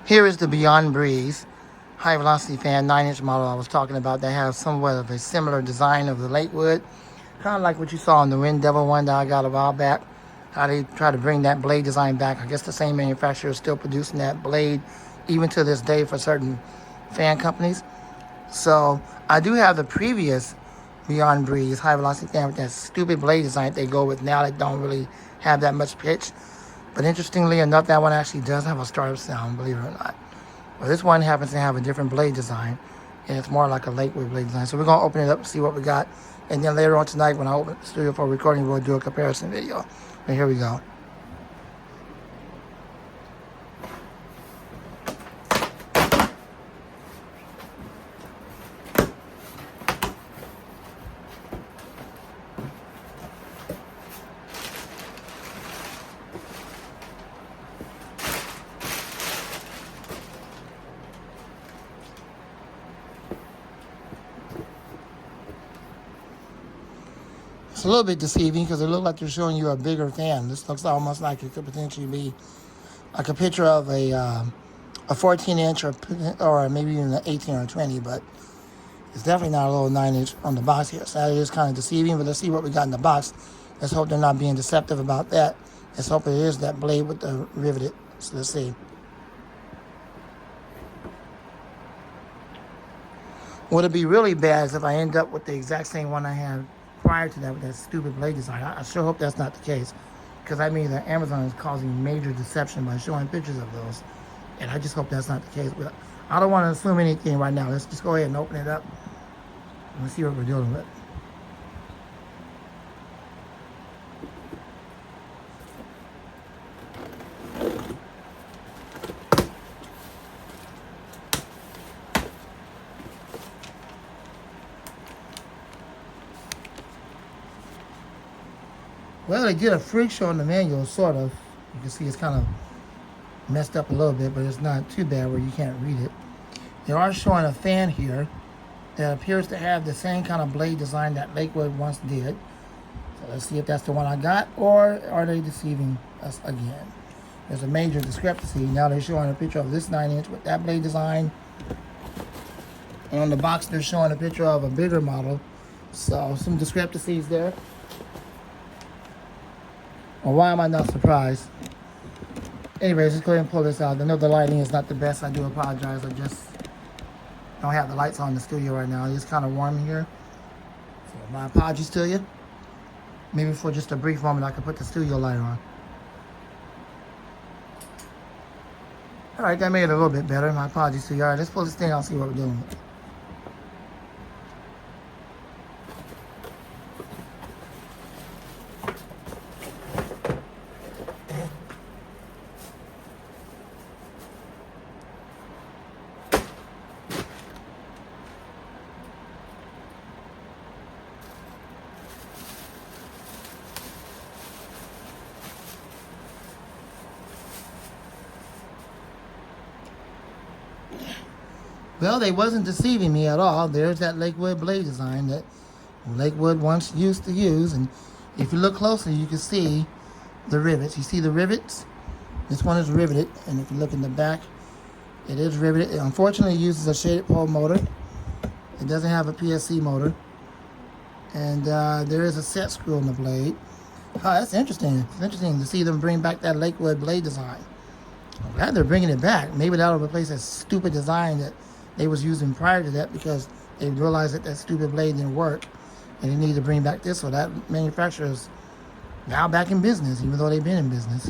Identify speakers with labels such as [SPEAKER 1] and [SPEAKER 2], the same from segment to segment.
[SPEAKER 1] Here is the Beyond Breeze high velocity fan 9-inch model I was talking about that has somewhat of a similar design of the Lakewood. Kind of like what you saw in the Wind Devil one that I got a while back. How they try to bring that blade design back. I guess the same manufacturer is still producing that blade even to this day for certain fan companies. So I do have the previous Beyond Breeze high velocity fan with that stupid blade design that they go with now that don't really have that much pitch. But interestingly enough, that one actually does have a startup sound, believe it or not. Well, this one happens to have a different blade design, and it's more like a Lakewood blade design. So we're going to open it up and see what we got. And then later on tonight, when I open the studio for recording, we'll do a comparison video. And here we go. It's a little bit deceiving because it looks like they're showing you a bigger fan. This looks almost like it could potentially be like a picture of a 14-inch or maybe even an 18 or a 20, but it's definitely not a little 9-inch on the box here. So that is kind of deceiving, but let's see what we got in the box. Let's hope they're not being deceptive about that. Let's hope it is that blade with the riveted. So let's see. What would be really bad is if I end up with the exact same one I had prior to that with that stupid blade design. I sure hope that's not the case, because I mean that Amazon is causing major deception by showing pictures of those, and I just hope that's not the case. But I don't want to assume anything right now. Let's just go ahead and open it up and see what we're dealing with. Well, they did a freak show in the manual, sort of. You can see it's kind of messed up a little bit, but it's not too bad where you can't read it. They are showing a fan here that appears to have the same kind of blade design that Lakewood once did. So let's see if that's the one I got, or are they deceiving us again? There's a major discrepancy. Now they're showing a picture of this 9-inch with that blade design. And on the box, they're showing a picture of a bigger model. So some discrepancies there. Well, why am I not surprised? Anyways, let's go ahead and pull this out. I know the lighting is not the best. I do apologize. I just don't have the lights on in the studio right now. It's kind of warm in here. So my apologies to you. Maybe for just a brief moment I can put the studio light on. Alright, that made it a little bit better. My apologies to you. Alright, let's pull this thing out and see what we're doing with it. Well, they wasn't deceiving me at all. There's that Lakewood blade design that Lakewood once used to use. And if you look closely, you can see the rivets. You see the rivets? This one is riveted. And if you look in the back, it is riveted. It unfortunately uses a shaded pole motor. It doesn't have a PSC motor. And there is a set screw on the blade. Oh, that's interesting. It's interesting to see them bring back that Lakewood blade design. I'm glad they're bringing it back. Maybe that'll replace that stupid design that they was using prior to that, because they realized that that stupid blade didn't work and they need to bring back this. So that manufacturer is now back in business, even though they've been in business.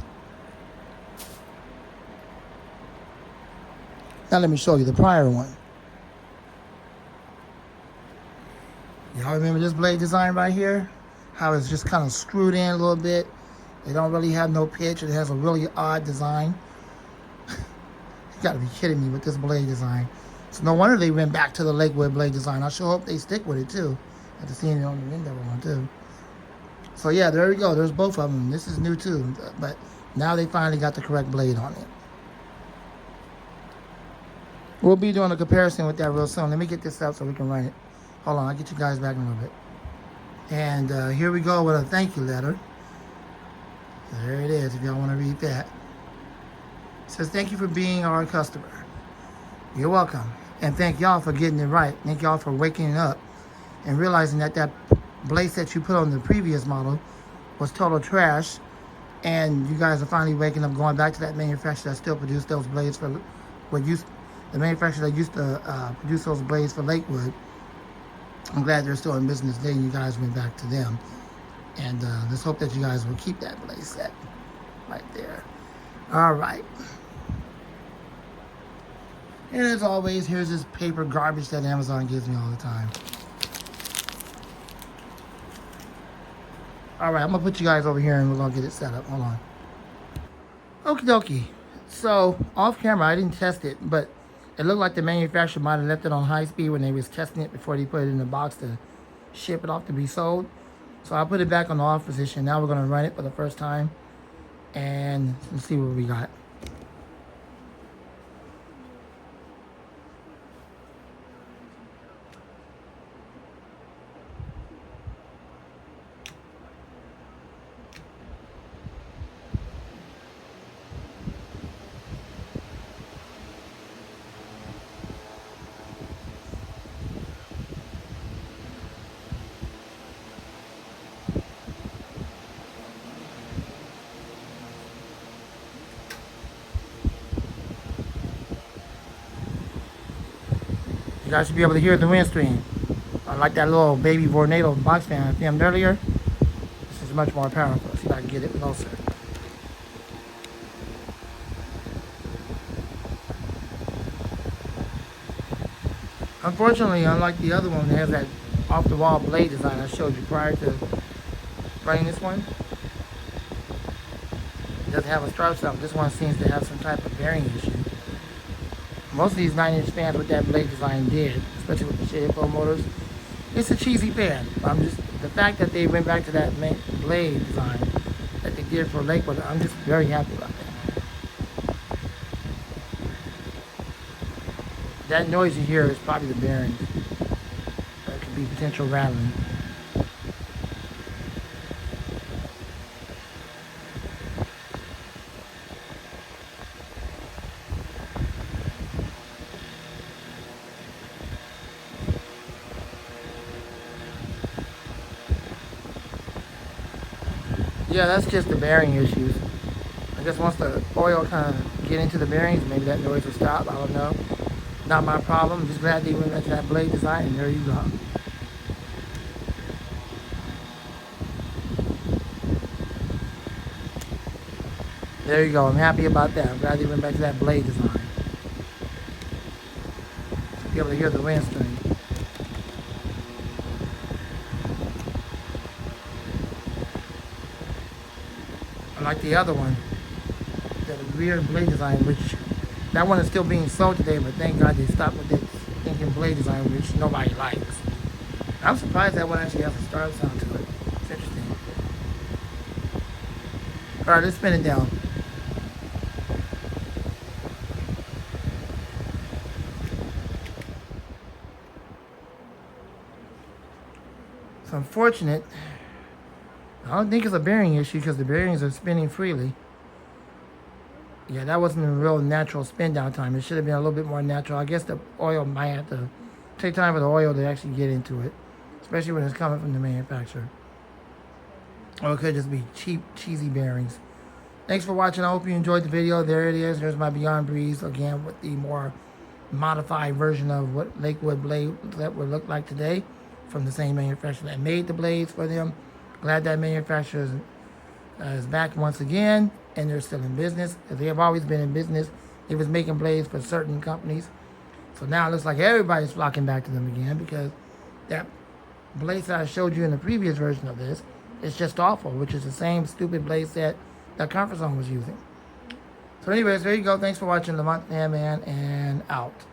[SPEAKER 1] Now let me show you the prior one. Y'all remember this blade design right here? How it's just kind of screwed in a little bit. They don't really have no pitch. It has a really odd design. You gotta be kidding me with this blade design. So no wonder they went back to the Lakewood blade design. I sure hope they stick with it too. After seeing it on the Wind Devil one too. So yeah, there we go. There's both of them. This is new too, but now they finally got the correct blade on it. We'll be doing a comparison with that real soon. Let me get this up so we can run it. Hold on, I'll get you guys back in a little bit. And here we go with a thank you letter. There it is, if y'all want to read that. Says, thank you for being our customer. You're welcome. And thank y'all for getting it right. Thank y'all for waking up and realizing that that blade set you put on the previous model was total trash. And you guys are finally waking up, going back to that manufacturer that still produced those blades for what used, the manufacturer that used to produce those blades for Lakewood. I'm glad they're still in business today and you guys went back to them. And let's hope that you guys will keep that blade set right there. All right. And as always, here's this paper garbage that Amazon gives me all the time. All right, I'm gonna put you guys over here and we're gonna get it set up. Hold on. Okie dokie. So off camera, I didn't test it, but it looked like the manufacturer might have left it on high speed when they was testing it before they put it in the box to ship it off to be sold. So I put it back on the off position. Now we're gonna run it for the first time and let's see what we got. You guys should be able to hear the wind stream. I like that little baby Vornado box fan I filmed earlier. This is much more powerful. See if I can get it closer. Unfortunately, unlike the other one that has that off-the-wall blade design I showed you prior to running this one, it doesn't have a start stop. This one seems to have some type of bearing issue. Most of these 9-inch fans with that blade design did, especially with the shaded flow motors. It's a cheesy fan. The fact that they went back to that blade design that they did for Lakewood, I'm just very happy about that. That noise you hear is probably the bearings. That could be potential rattling. Yeah, that's just the bearing issues. I guess once the oil kind of get into the bearings, maybe that noise will stop. I don't know. Not my problem. I'm just glad they went into that blade design, and there you go. There you go. I'm happy about that. I'm glad they went back to that blade design. To be able to hear the wind stream. Like the other one, the weird blade design, which that one is still being sold today, but thank God they stopped with that thinking blade design, which nobody likes. I'm surprised that one actually has a start sound to it. It's interesting. All right, let's spin it down. It's unfortunate. I don't think it's a bearing issue because the bearings are spinning freely. Yeah, that wasn't a real natural spin down time. It should have been a little bit more natural. I guess the oil might have to take time for the oil to actually get into it, especially when it's coming from the manufacturer. Or it could just be cheap, cheesy bearings. Thanks for watching. I hope you enjoyed the video. There it is. There's my Beyond Breeze, again, with the more modified version of what Lakewood blade that would look like today from the same manufacturer that made the blades for them. Glad that manufacturer is back once again, and they're still in business. They have always been in business. They was making blades for certain companies. So now it looks like everybody's flocking back to them again because that blade set I showed you in the previous version of this is just awful, which is the same stupid blade set that Comfort Zone was using. So anyways, there you go. Thanks for watching Lamont Man and out.